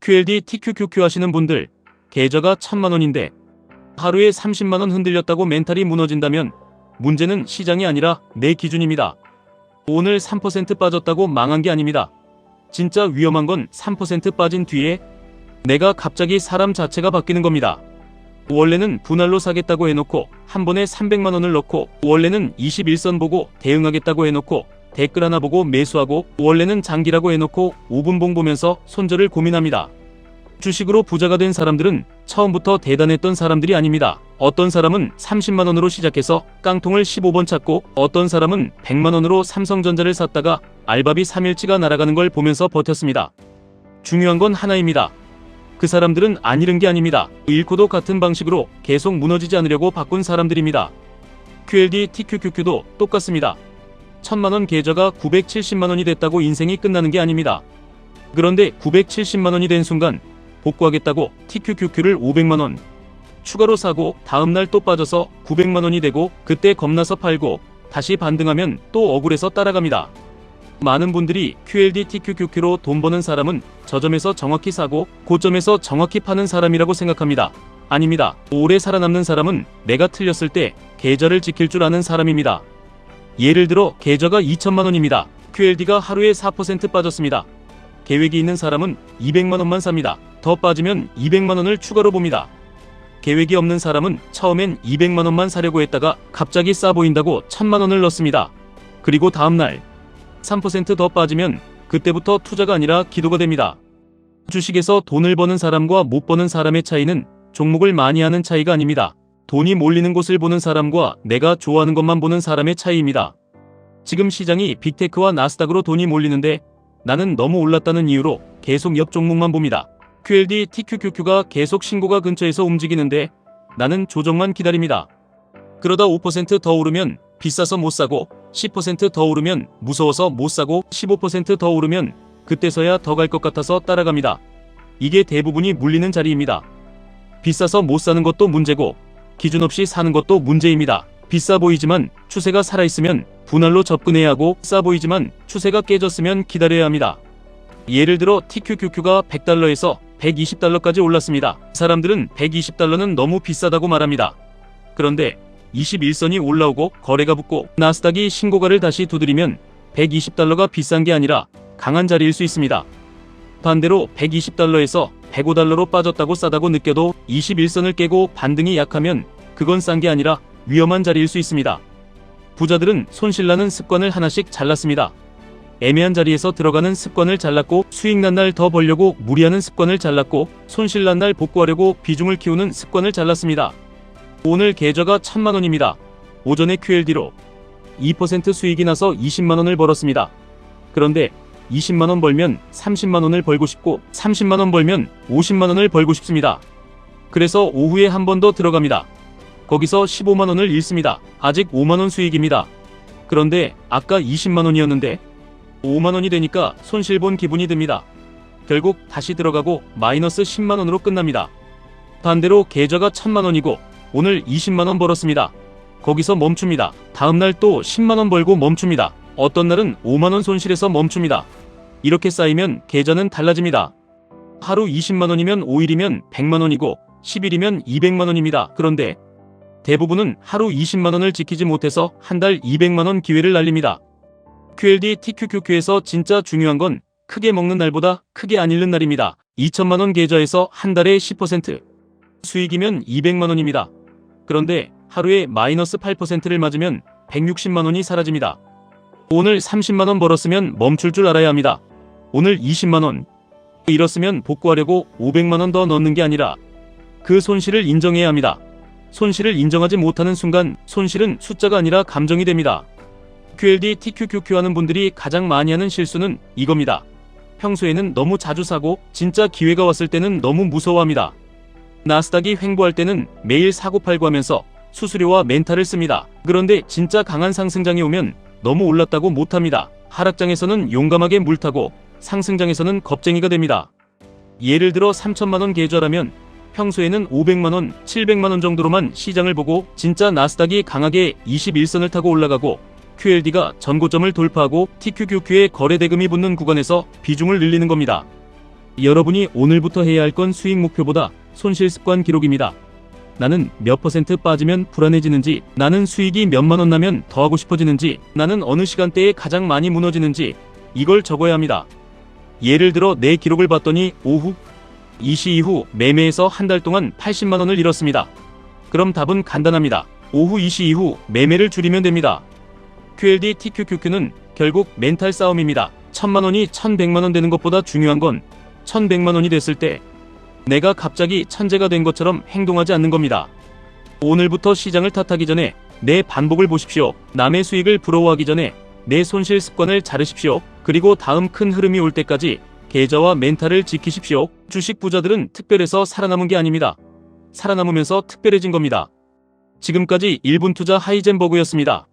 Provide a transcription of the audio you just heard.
QLD TQQQ 하시는 분들, 계좌가 1000만원인데 하루에 30만원 흔들렸다고 멘탈이 무너진다면 문제는 시장이 아니라 내 기준입니다. 오늘 3% 빠졌다고 망한 게 아닙니다. 진짜 위험한 건 3% 빠진 뒤에 내가 갑자기 사람 자체가 바뀌는 겁니다. 원래는 분할로 사겠다고 해놓고 한 번에 300만원을 넣고, 원래는 21선 보고 대응하겠다고 해놓고 댓글 하나 보고 매수하고, 원래는 장기라고 해놓고 5분봉 보면서 손절을 고민합니다. 주식으로 부자가 된 사람들은 처음부터 대단했던 사람들이 아닙니다. 어떤 사람은 30만원으로 시작해서 깡통을 15번 찾고, 어떤 사람은 100만원으로 삼성전자를 샀다가 알바비 3일치가 날아가는 걸 보면서 버텼습니다. 중요한 건 하나입니다. 그 사람들은 안 잃은 게 아닙니다. 잃고도 같은 방식으로 계속 무너지지 않으려고 바꾼 사람들입니다. QLD TQQQ도 똑같습니다. 1000만원 계좌가 970만원이 됐다고 인생이 끝나는 게 아닙니다. 그런데 970만원이 된 순간 복구하겠다고 TQQQ를 500만원 추가로 사고 다음날 또 빠져서 900만원이 되고, 그때 겁나서 팔고 다시 반등하면 또 억울해서 따라갑니다. 많은 분들이 QLD TQQQ로 돈 버는 사람은 저점에서 정확히 사고 고점에서 정확히 파는 사람이라고 생각합니다. 아닙니다. 오래 살아남는 사람은 내가 틀렸을 때 계좌를 지킬 줄 아는 사람입니다. 예를 들어 계좌가 2천만원입니다. QLD가 하루에 4% 빠졌습니다. 계획이 있는 사람은 200만원만 삽니다. 더 빠지면 200만원을 추가로 봅니다. 계획이 없는 사람은 처음엔 200만원만 사려고 했다가 갑자기 싸 보인다고 1000만원을 넣습니다. 그리고 다음날 3% 더 빠지면 그때부터 투자가 아니라 기도가 됩니다. 주식에서 돈을 버는 사람과 못 버는 사람의 차이는 종목을 많이 하는 차이가 아닙니다. 돈이 몰리는 곳을 보는 사람과 내가 좋아하는 것만 보는 사람의 차이입니다. 지금 시장이 빅테크와 나스닥으로 돈이 몰리는데 나는 너무 올랐다는 이유로 계속 옆 종목만 봅니다. QLD TQQQ가 계속 신고가 근처에서 움직이는데 나는 조정만 기다립니다. 그러다 5% 더 오르면 비싸서 못 사고, 10% 더 오르면 무서워서 못 사고, 15% 더 오르면 그때서야 더 갈 것 같아서 따라갑니다. 이게 대부분이 물리는 자리입니다. 비싸서 못 사는 것도 문제고 기준 없이 사는 것도 문제입니다. 비싸 보이지만 추세가 살아있으면 분할로 접근해야 하고, 싸 보이지만 추세가 깨졌으면 기다려야 합니다. 예를 들어 TQQQ가 100달러에서 120달러까지 올랐습니다. 사람들은 120달러는 너무 비싸다고 말합니다. 그런데 21선이 올라오고 거래가 붙고 나스닥이 신고가를 다시 두드리면 120달러가 비싼 게 아니라 강한 자리일 수 있습니다. 반대로 120달러에서 105달러로 빠졌다고 싸다고 느껴도 21선을 깨고 반등이 약하면 그건 싼 게 아니라 위험한 자리일 수 있습니다. 부자들은 손실나는 습관을 하나씩 잘랐습니다. 애매한 자리에서 들어가는 습관을 잘랐고, 수익 난 날 더 벌려고 무리하는 습관을 잘랐고, 손실 난 날 복구하려고 비중을 키우는 습관을 잘랐습니다. 오늘 계좌가 1000만원입니다. 오전에 QLD로 2% 수익이 나서 20만원을 벌었습니다. 그런데 20만원 벌면 30만원을 벌고 싶고, 30만원 벌면 50만원을 벌고 싶습니다. 그래서 오후에 한 번 더 들어갑니다. 거기서 15만원을 잃습니다. 아직 5만원 수익입니다. 그런데 아까 20만원이었는데 5만원이 되니까 손실 본 기분이 듭니다. 결국 다시 들어가고 마이너스 10만원으로 끝납니다. 반대로 계좌가 1000만원이고 오늘 20만원 벌었습니다. 거기서 멈춥니다. 다음날 또 10만원 벌고 멈춥니다. 어떤 날은 5만원 손실해서 멈춥니다. 이렇게 쌓이면 계좌는 달라집니다. 하루 20만원이면 5일이면 100만원이고 10일이면 200만원입니다. 그런데 대부분은 하루 20만원을 지키지 못해서 한 달 200만원 기회를 날립니다. QLD TQQQ에서 진짜 중요한 건 크게 먹는 날보다 크게 안 잃는 날입니다. 2천만원 계좌에서 한 달에 10% 수익이면 200만원입니다. 그런데 하루에 마이너스 8%를 맞으면 160만원이 사라집니다. 오늘 30만원 벌었으면 멈출 줄 알아야 합니다. 오늘 20만원 잃었으면 복구하려고 500만원 더 넣는 게 아니라 그 손실을 인정해야 합니다. 손실을 인정하지 못하는 순간 손실은 숫자가 아니라 감정이 됩니다. QLD TQQQ 하는 분들이 가장 많이 하는 실수는 이겁니다. 평소에는 너무 자주 사고 진짜 기회가 왔을 때는 너무 무서워합니다. 나스닥이 횡보할 때는 매일 사고 팔고 하면서 수수료와 멘탈을 씁니다. 그런데 진짜 강한 상승장이 오면 너무 올랐다고 못합니다. 하락장에서는 용감하게 물타고 상승장에서는 겁쟁이가 됩니다. 예를 들어 3천만원 계좌라면 평소에는 500만원, 700만원 정도로만 시장을 보고 진짜 나스닥이 강하게 21선을 타고 올라가고 QLD가 전고점을 돌파하고 TQQQ의 거래 대금이 붙는 구간에서 비중을 늘리는 겁니다. 여러분이 오늘부터 해야 할 건 수익 목표보다 손실 습관 기록입니다. 나는 몇 퍼센트 빠지면 불안해지는지, 나는 수익이 몇만 원 나면 더 하고 싶어지는지, 나는 어느 시간대에 가장 많이 무너지는지 이걸 적어야 합니다. 예를 들어 내 기록을 봤더니 오후 2시 이후 매매에서 한 달 동안 80만 원을 잃었습니다. 그럼 답은 간단합니다. 오후 2시 이후 매매를 줄이면 됩니다. QLD TQQQ는 결국 멘탈 싸움입니다. 1000만 원이 1100만 원 되는 것보다 중요한 건 1100만 원이 됐을 때 내가 갑자기 천재가 된 것처럼 행동하지 않는 겁니다. 오늘부터 시장을 탓하기 전에 내 반복을 보십시오. 남의 수익을 부러워하기 전에 내 손실 습관을 자르십시오. 그리고 다음 큰 흐름이 올 때까지 계좌와 멘탈을 지키십시오. 주식 부자들은 특별해서 살아남은 게 아닙니다. 살아남으면서 특별해진 겁니다. 지금까지 1분 투자 하이젠버그였습니다.